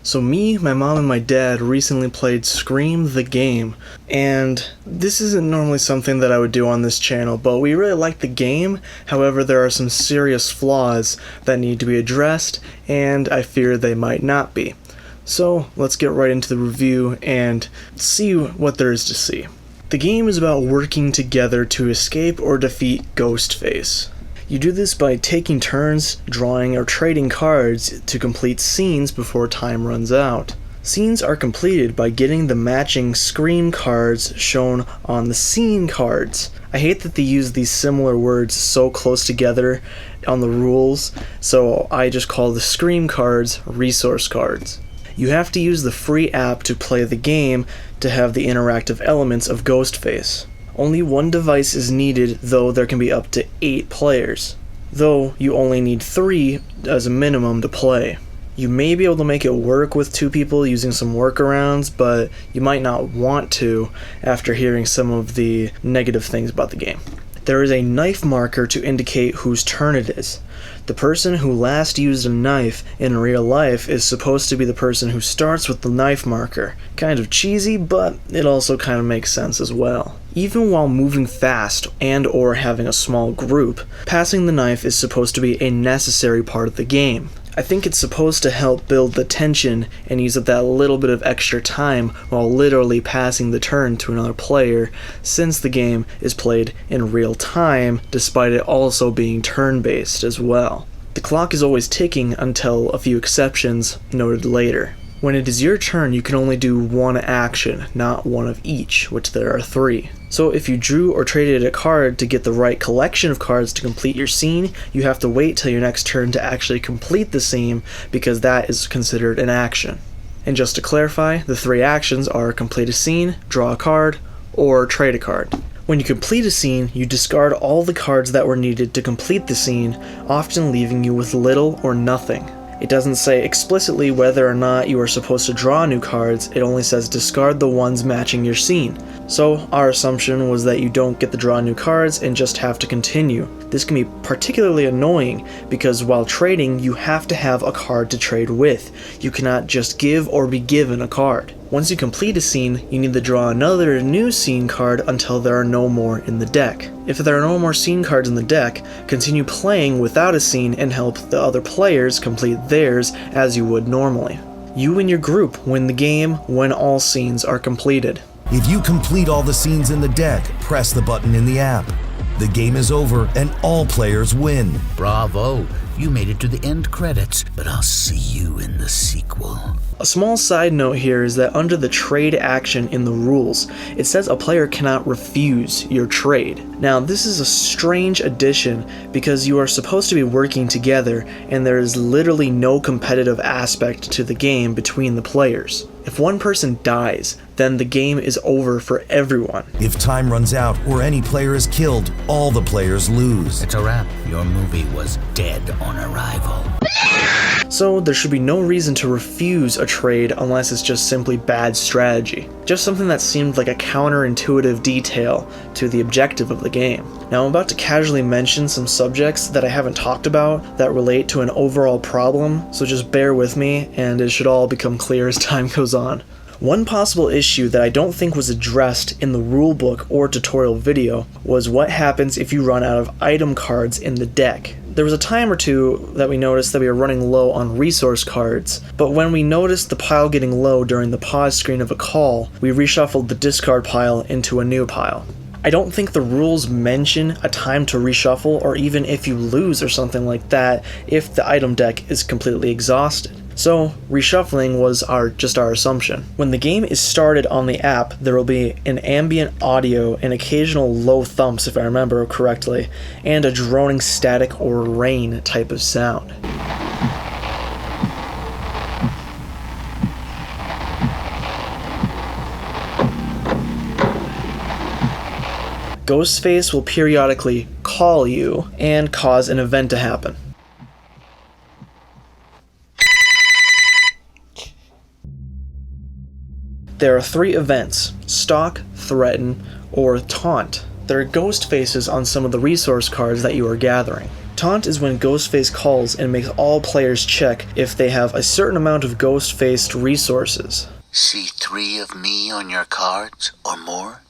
So me, my mom, and my dad recently played Scream the game, and this isn't normally something that I would do on this channel, but we really like the game. However, there are some serious flaws that need to be addressed, and I fear they might not be. So let's get right into the review and see what there is to see. The game is about working together to escape or defeat Ghostface. You do this by taking turns, drawing, or trading cards to complete scenes before time runs out. Scenes are completed by getting the matching Scream cards shown on the scene cards. I hate that they use these similar words so close together on the rules, so I just call the Scream cards resource cards. You have to use the free app to play the game to have the interactive elements of Ghostface. Only one device is needed, though there can be up to 8 players, though you only need 3 as a minimum to play. You may be able to make it work with 2 people using some workarounds, but you might not want to after hearing some of the negative things about the game. There is a knife marker to indicate whose turn it is. The person who last used a knife in real life is supposed to be the person who starts with the knife marker. Kind of cheesy, but it also kind of makes sense as well. Even while moving fast and/or having a small group, passing the knife is supposed to be a necessary part of the game. I think it's supposed to help build the tension and use up that little bit of extra time while literally passing the turn to another player, since the game is played in real time despite it also being turn-based as well. The clock is always ticking until a few exceptions noted later. When it is your turn, you can only do one action, not one of each, which there are 3. So if you drew or traded a card to get the right collection of cards to complete your scene, you have to wait till your next turn to actually complete the scene, because that is considered an action. And just to clarify, the 3 actions are complete a scene, draw a card, or trade a card. When you complete a scene, you discard all the cards that were needed to complete the scene, often leaving you with little or nothing. It doesn't say explicitly whether or not you are supposed to draw new cards, it only says discard the ones matching your scene. So our assumption was that you don't get to draw new cards and just have to continue. This can be particularly annoying because while trading, you have to have a card to trade with. You cannot just give or be given a card. Once you complete a scene, you need to draw another new scene card until there are no more in the deck. If there are no more scene cards in the deck, continue playing without a scene and help the other players complete theirs as you would normally. You and your group win the game when all scenes are completed. If you complete all the scenes in the deck, press the button in the app. The game is over and all players win. Bravo! You made it to the end credits, but I'll see you in the sequel. A small side note here is that under the trade action in the rules, it says a player cannot refuse your trade. Now, this is a strange addition because you are supposed to be working together and there is literally no competitive aspect to the game between the players. If one person dies, then the game is over for everyone. If time runs out or any player is killed, all the players lose. It's a wrap. Your movie was dead on arrival. So there should be no reason to refuse a trade unless it's just simply bad strategy. Just something that seemed like a counterintuitive detail to the objective of the game. Now I'm about to casually mention some subjects that I haven't talked about that relate to an overall problem, so just bear with me and it should all become clear as time goes on. One possible issue that I don't think was addressed in the rulebook or tutorial video was what happens if you run out of item cards in the deck. There was a time or two that we noticed that we were running low on resource cards, but when we noticed the pile getting low during the pause screen of a call, we reshuffled the discard pile into a new pile. I don't think the rules mention a time to reshuffle or even if you lose or something like that if the item deck is completely exhausted. So reshuffling was just our assumption. When the game is started on the app, there will be an ambient audio and occasional low thumps if I remember correctly, and a droning static or rain type of sound. Ghostface will periodically call you and cause an event to happen. There are 3 events: stalk, threaten, or taunt. There are ghost faces on some of the resource cards that you are gathering. Taunt is when Ghostface calls and makes all players check if they have a certain amount of Ghost-faced resources. See 3 of me on your cards or more?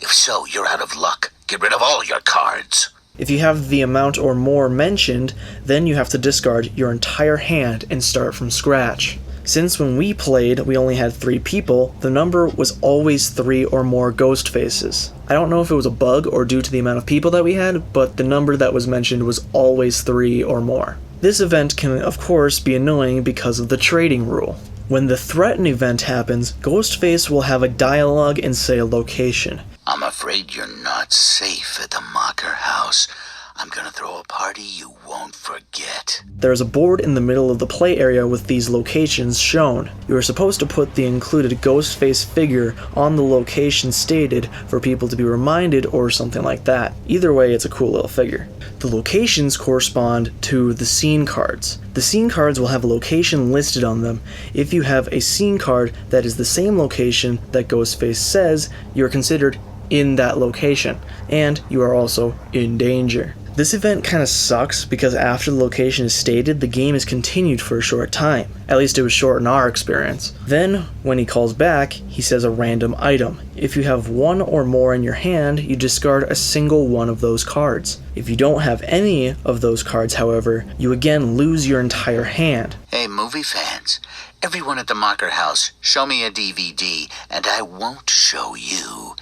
If so, you're out of luck. Get rid of all your cards. If you have the amount or more mentioned, then you have to discard your entire hand and start from scratch. Since when we played, we only had 3 people, the number was always 3 or more ghost faces. I don't know if it was a bug or due to the amount of people that we had, but the number that was mentioned was always 3 or more. This event can of course be annoying because of the trading rule. When the threaten event happens, Ghostface will have a dialogue and say a location. I'm afraid you're not safe at the Mocker House. I'm gonna throw a party you won't forget. There's a board in the middle of the play area with these locations shown. You are supposed to put the included Ghostface figure on the location stated for people to be reminded or something like that. Either way, it's a cool little figure. The locations correspond to the scene cards. The scene cards will have a location listed on them. If you have a scene card that is the same location that Ghostface says, you are considered in that location, and you are also in danger. This event kinda sucks because after the location is stated, the game is continued for a short time. At least it was short in our experience. Then, when he calls back, he says a random item. If you have 1 or more in your hand, you discard a single one of those cards. If you don't have any of those cards, however, you again lose your entire hand. Hey, movie fans. Everyone at the Mocker House, show me a DVD, and I won't show you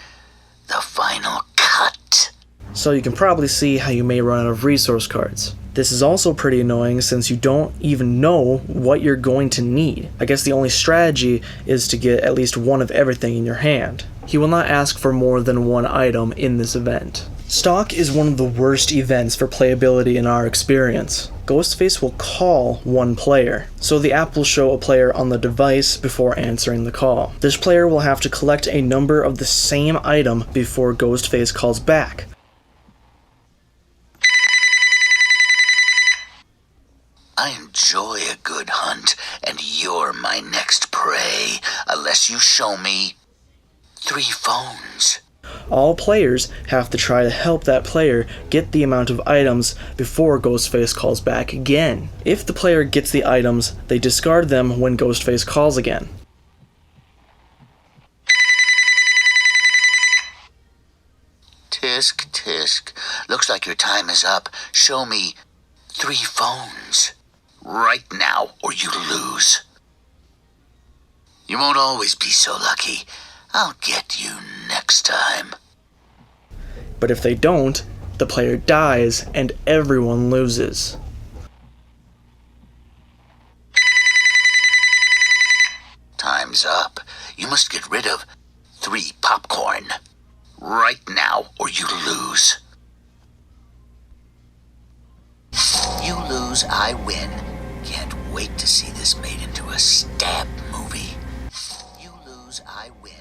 the final cut. So you can probably see how you may run out of resource cards. This is also pretty annoying since you don't even know what you're going to need. I guess the only strategy is to get at least 1 of everything in your hand. He will not ask for more than 1 item in this event. Stock is one of the worst events for playability in our experience. Ghostface will call 1 player, so the app will show a player on the device before answering the call. This player will have to collect a number of the same item before Ghostface calls back. I enjoy a good hunt, and you're my next prey, unless you show me 3 phones. All players have to try to help that player get the amount of items before Ghostface calls back again. If the player gets the items, they discard them when Ghostface calls again. Tisk, tisk. Looks like your time is up. Show me 3 phones. Right now, or you lose. You won't always be so lucky. I'll get you next time. But if they don't, the player dies and everyone loses. Time's up. You must get rid of 3 popcorn. Right now, or you lose. You lose, I win. Can't wait to see this made into a stab movie. You lose, I win.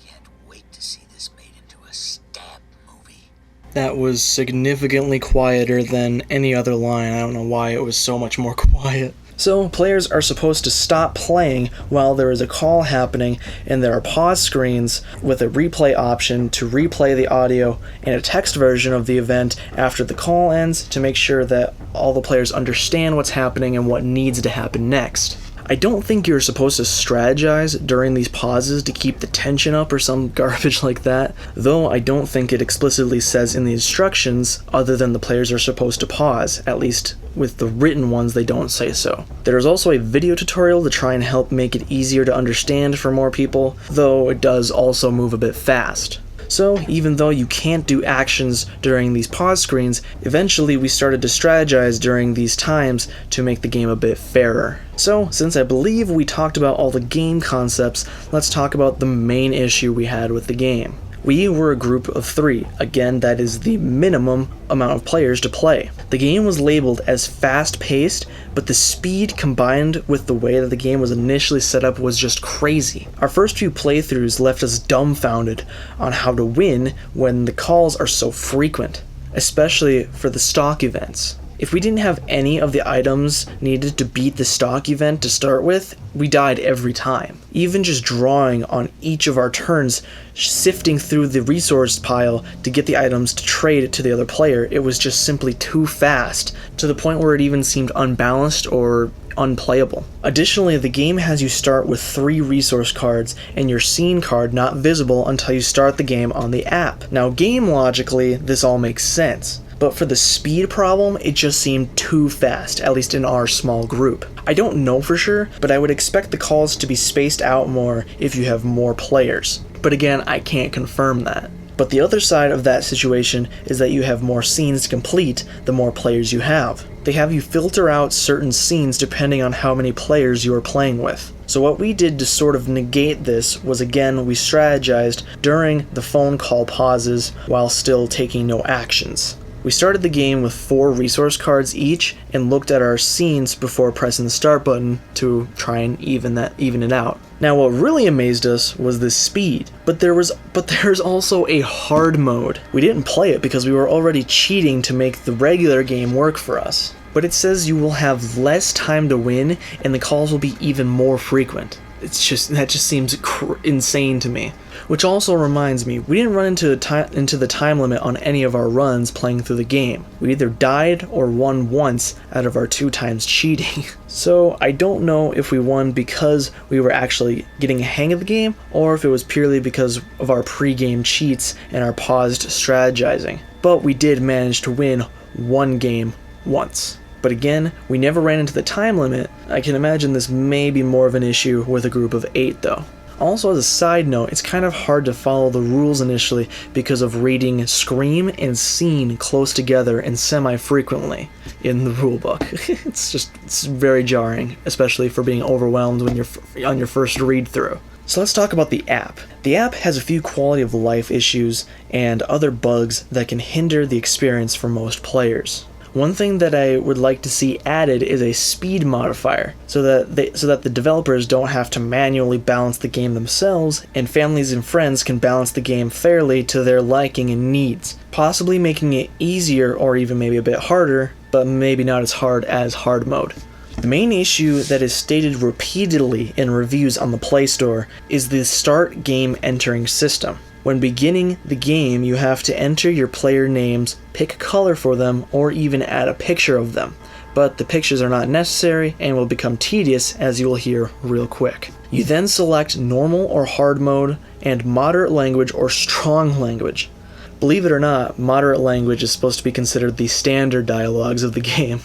Can't wait to see this made into a stab movie. That was significantly quieter than any other line. I don't know why it was so much more quiet. So, players are supposed to stop playing while there is a call happening, and there are pause screens with a replay option to replay the audio and a text version of the event after the call ends to make sure that all the players understand what's happening and what needs to happen next. I don't think you're supposed to strategize during these pauses to keep the tension up or some garbage like that, though I don't think it explicitly says in the instructions other than the players are supposed to pause, at least with the written ones they don't say so. There is also a video tutorial to try and help make it easier to understand for more people, though it does also move a bit fast. So, even though you can't do actions during these pause screens, eventually we started to strategize during these times to make the game a bit fairer. So, since I believe we talked about all the game concepts, let's talk about the main issue we had with the game. We were a group of 3. Again, that is the minimum amount of players to play. The game was labeled as fast-paced, but the speed combined with the way that the game was initially set up was just crazy. Our first few playthroughs left us dumbfounded on how to win when the calls are so frequent, especially for the stock events. If we didn't have any of the items needed to beat the stock event to start with, we died every time. Even just drawing on each of our turns, sifting through the resource pile to get the items to trade it to the other player, it was just simply too fast, to the point where it even seemed unbalanced or unplayable. Additionally, the game has you start with 3 resource cards and your scene card not visible until you start the game on the app. Now, game logically, this all makes sense. But for the speed problem, it just seemed too fast, at least in our small group. I don't know for sure, but I would expect the calls to be spaced out more if you have more players. But again, I can't confirm that. But the other side of that situation is that you have more scenes to complete the more players you have. They have you filter out certain scenes depending on how many players you are playing with. So what we did to sort of negate this was, again, we strategized during the phone call pauses while still taking no actions. We started the game with 4 resource cards each and looked at our scenes before pressing the start button to try and even it out. Now, what really amazed us was the speed, but there's also a hard mode. We didn't play it because we were already cheating to make the regular game work for us. But it says you will have less time to win and the calls will be even more frequent. That just seems insane to me. Which also reminds me, we didn't run into the time limit on any of our runs playing through the game. We either died or won once out of our 2 times cheating. So I don't know if we won because we were actually getting a hang of the game, or if it was purely because of our pre-game cheats and our paused strategizing. But we did manage to win 1 game once. But again, we never ran into the time limit. I can imagine this may be more of an issue with a group of 8 though. Also, as a side note, it's kind of hard to follow the rules initially because of reading Scream and Scene close together and semi-frequently in the rulebook. It's very jarring, especially for being overwhelmed when you're on your first read-through. So let's talk about the app. The app has a few quality of life issues and other bugs that can hinder the experience for most players. One thing that I would like to see added is a speed modifier, so that the developers don't have to manually balance the game themselves, and families and friends can balance the game fairly to their liking and needs, possibly making it easier or even maybe a bit harder, but maybe not as hard as hard mode. The main issue that is stated repeatedly in reviews on the Playstore is the start game entering system. When beginning the game, you have to enter your player names, pick a color for them, or even add a picture of them. But the pictures are not necessary and will become tedious, as you will hear real quick. You then select normal or hard mode and moderate language or strong language. Believe it or not, moderate language is supposed to be considered the standard dialogues of the game.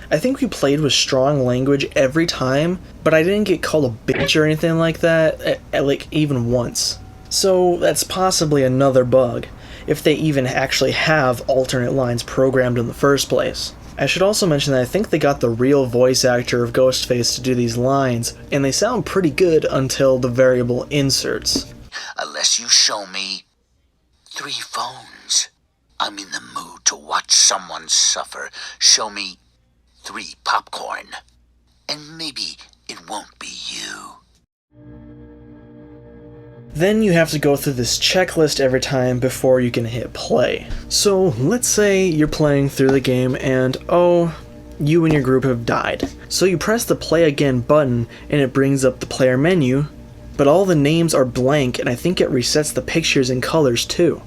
I think we played with strong language every time, but I didn't get called a bitch or anything like that, like even once. So that's possibly another bug, if they even actually have alternate lines programmed in the first place. I should also mention that I think they got the real voice actor of Ghostface to do these lines, and they sound pretty good until the variable inserts. Unless you show me 3 phones. I'm in the mood to watch someone suffer. Show me 3 popcorn. And maybe it won't be you. Then you have to go through this checklist every time before you can hit play. So let's say you're playing through the game and you and your group have died. So you press the play again button and it brings up the player menu, but all the names are blank and I think it resets the pictures and colors too.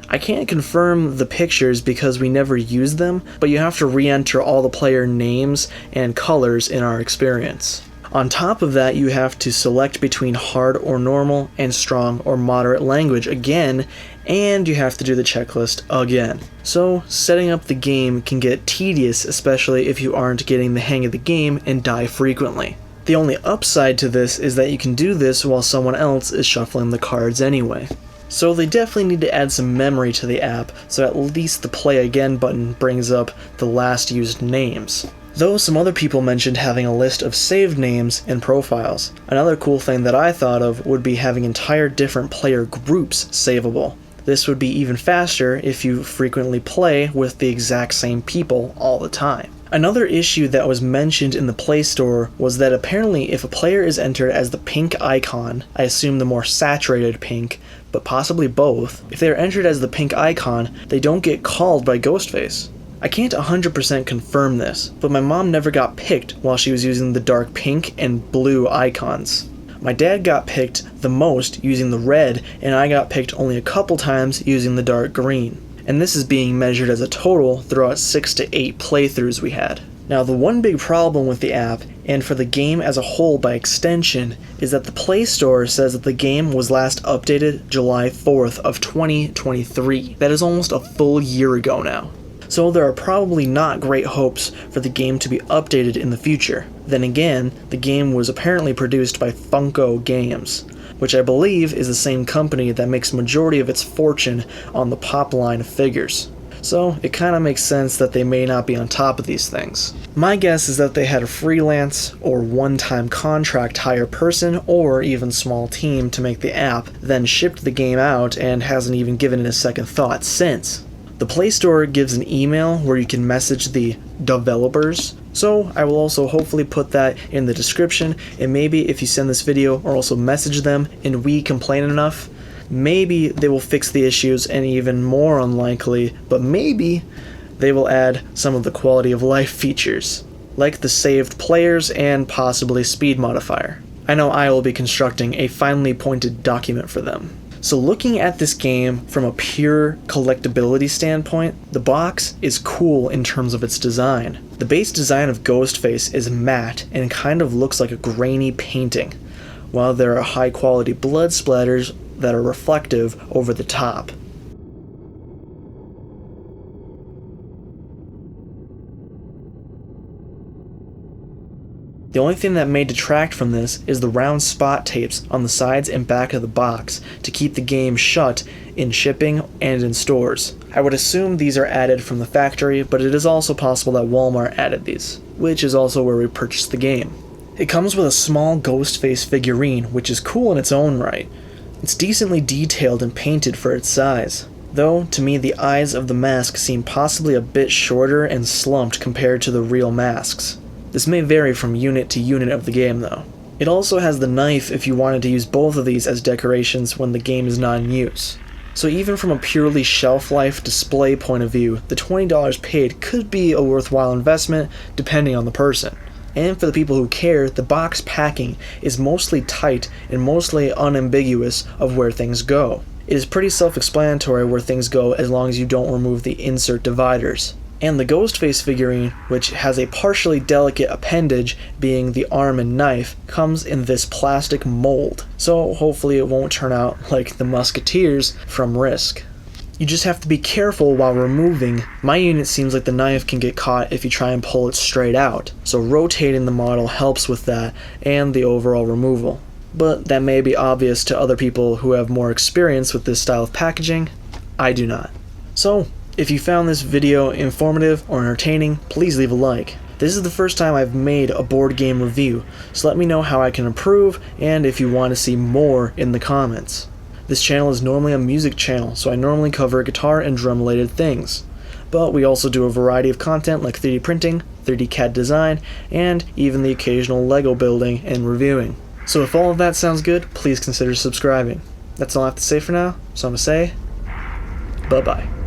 I can't confirm the pictures because we never used them, but you have to re-enter all the player names and colors in our experience. On top of that, you have to select between hard or normal and strong or moderate language again, and you have to do the checklist again. So, setting up the game can get tedious, especially if you aren't getting the hang of the game and die frequently. The only upside to this is that you can do this while someone else is shuffling the cards anyway. So they definitely need to add some memory to the app, so at least the play again button brings up the last used names. Though some other people mentioned having a list of saved names and profiles. Another cool thing that I thought of would be having entire different player groups savable. This would be even faster if you frequently play with the exact same people all the time. Another issue that was mentioned in the Playstore was that apparently if a player is entered as the pink icon, I assume the more saturated pink, but possibly both, if they are entered as the pink icon, they don't get called by Ghostface. I can't 100% confirm this, but my mom never got picked while she was using the dark pink and blue icons. My dad got picked the most using the red, and I got picked only a couple times using the dark green. And this is being measured as a total throughout 6 to 8 playthroughs we had. Now, the one big problem with the app, and for the game as a whole by extension, is that the Playstore says that the game was last updated July 4th of 2023. That is almost a full year ago now. So there are probably not great hopes for the game to be updated in the future. Then again, the game was apparently produced by Funko Games, which I believe is the same company that makes majority of its fortune on the Pop line of figures. So it kind of makes sense that they may not be on top of these things. My guess is that they had a freelance or one-time contract hire person or even small team to make the app, then shipped the game out and hasn't even given it a second thought since. The Play Store gives an email where you can message the developers, so I will also hopefully put that in the description, and maybe if you send this video or also message them and we complain enough, maybe they will fix the issues, and even more unlikely, but maybe they will add some of the quality of life features, like the saved players and possibly speed modifier. I know I will be constructing a finely pointed document for them. So looking at this game from a pure collectability standpoint, the box is cool in terms of its design. The base design of Ghostface is matte and kind of looks like a grainy painting, while there are high quality blood splatters that are reflective over the top. The only thing that may detract from this is the round spot tapes on the sides and back of the box to keep the game shut in shipping and in stores. I would assume these are added from the factory, but it is also possible that Walmart added these, which is also where we purchased the game. It comes with a small Ghostface figurine, which is cool in its own right. It's decently detailed and painted for its size, though to me the eyes of the mask seem possibly a bit shorter and slumped compared to the real masks. This may vary from unit to unit of the game though. It also has the knife if you wanted to use both of these as decorations when the game is not in use. So even from a purely shelf life display point of view, the $20 paid could be a worthwhile investment depending on the person. And for the people who care, the box packing is mostly tight and mostly unambiguous of where things go. It is pretty self-explanatory where things go as long as you don't remove the insert dividers. And the Ghostface figurine, which has a partially delicate appendage being the arm and knife, comes in this plastic mold, so hopefully it won't turn out like the Musketeers from Risk. You just have to be careful while removing. My unit seems like the knife can get caught if you try and pull it straight out, so rotating the model helps with that and the overall removal. But that may be obvious to other people who have more experience with this style of packaging. I do not. So, if you found this video informative or entertaining, please leave a like. This is the first time I've made a board game review, so let me know how I can improve and if you want to see more in the comments. This channel is normally a music channel, so I normally cover guitar and drum related things. But we also do a variety of content like 3D printing, 3D CAD design, and even the occasional Lego building and reviewing. So if all of that sounds good, please consider subscribing. That's all I have to say for now, so I'm gonna say, bye-bye.